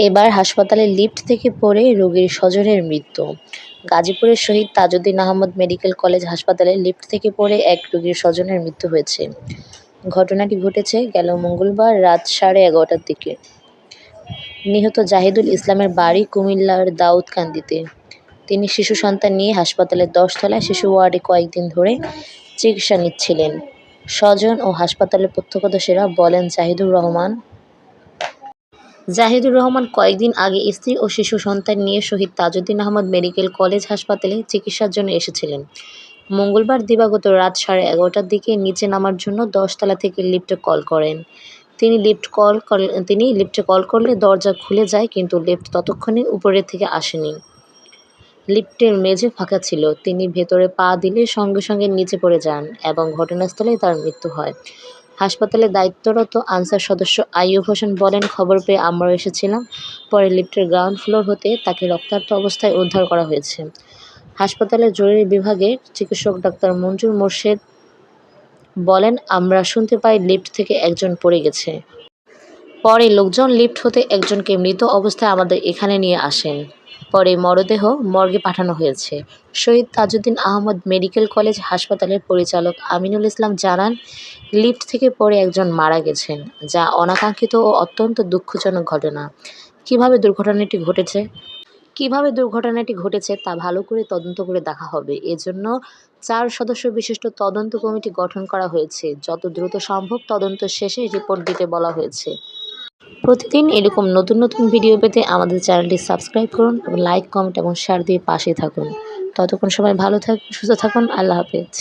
এবার হাসপাতালে লিফট থেকে পড়ে রোগীর স্বজনের মৃত্যু। গাজীপুরের শহীদ তাজউদ্দিন আহমদ মেডিকেল কলেজ হাসপাতালে লিফট থেকে পড়ে এক রোগীর স্বজনের মৃত্যু হয়েছে। ঘটনাটি ঘটেছে গেল মঙ্গলবার রাত 11:30টার দিকে। নিহত জাহিদুল ইসলামের বাড়ি কুমিল্লার দাউদকান্দিতে। তিনি শিশু সন্তান নিয়ে হাসপাতালের 10 তলায় শিশু ওয়ার্ডে কয়েকদিন ধরে চিকিৎসা নিচ্ছিলেন। স্বজন ও হাসপাতালের প্রত্যক্ষদর্শীরা বলেন, জাহিদুর রহমান কয়েকদিন আগে স্ত্রী ও শিশু সন্তান নিয়ে শহীদ তাজউদ্দিন আহমদ মেডিকেল কলেজ হাসপাতালে চিকিৎসার জন্য এসেছিলেন। মঙ্গলবার দিবাগত রাত 11:30টার দিকে নিচে নামার জন্য 10 তলা থেকে লিফটে কল করেন। তিনি লিফটে কল করলে দরজা খুলে যায়, কিন্তু লিফট ততক্ষণে উপরের থেকে আসেনি। লিফটের মেঝে ফাঁকা ছিল। তিনি ভেতরে পা দিলে সঙ্গে সঙ্গে নিচে পড়ে যান এবং ঘটনাস্থলেই তার মৃত্যু হয়। হাসপাতালে দায়িত্বরত আনসার সদস্য আইয়ুব হোসেন বলেন, খবর পেয়ে আমরাও এসেছিলাম। পরে লিফটের গ্রাউন্ড ফ্লোর হতে তাকে রক্তাক্ত অবস্থায় উদ্ধার করা হয়েছে। হাসপাতালের জরুরি বিভাগের চিকিৎসক ডাক্তার মঞ্জুর মোর্শেদ বলেন, আমরা শুনতে পাই লিফট থেকে একজন পড়ে গেছে। পরে লোকজন লিফট হতে একজনকে মৃত অবস্থায় আমাদের এখানে নিয়ে আসেন। পরে মরদেহ মর্গে পাঠানো হয়েছে। শহীদ তাজউদ্দিন আহমদ মেডিকেল কলেজ হাসপাতালের পরিচালক আমিনুল ইসলাম জানান, লিফট থেকে পড়ে একজন মারা গেছেন, যা অনাকাঙ্ক্ষিত ও অত্যন্ত দুঃখজনক ঘটনা। কিভাবে দুর্ঘটনাটি ঘটেছে তা ভালো করে তদন্ত করে দেখা হবে। এজন্য 4 সদস্য বিশিষ্ট তদন্ত কমিটি গঠন করা হয়েছে। যত দ্রুত সম্ভব তদন্ত শেষে রিপোর্ট দিতে বলা হয়েছে। প্রতিদিন এরকম নতুন নতুন ভিডিও পেতে আমাদের চ্যানেলটি সাবস্ক্রাইব করুন এবং লাইক, কমেন্ট এবং শেয়ার দিয়ে পাশে থাকুন। ততক্ষণ সবাই ভালো থাকুন, সুস্থ থাকুন। আল্লাহ হাফেজ।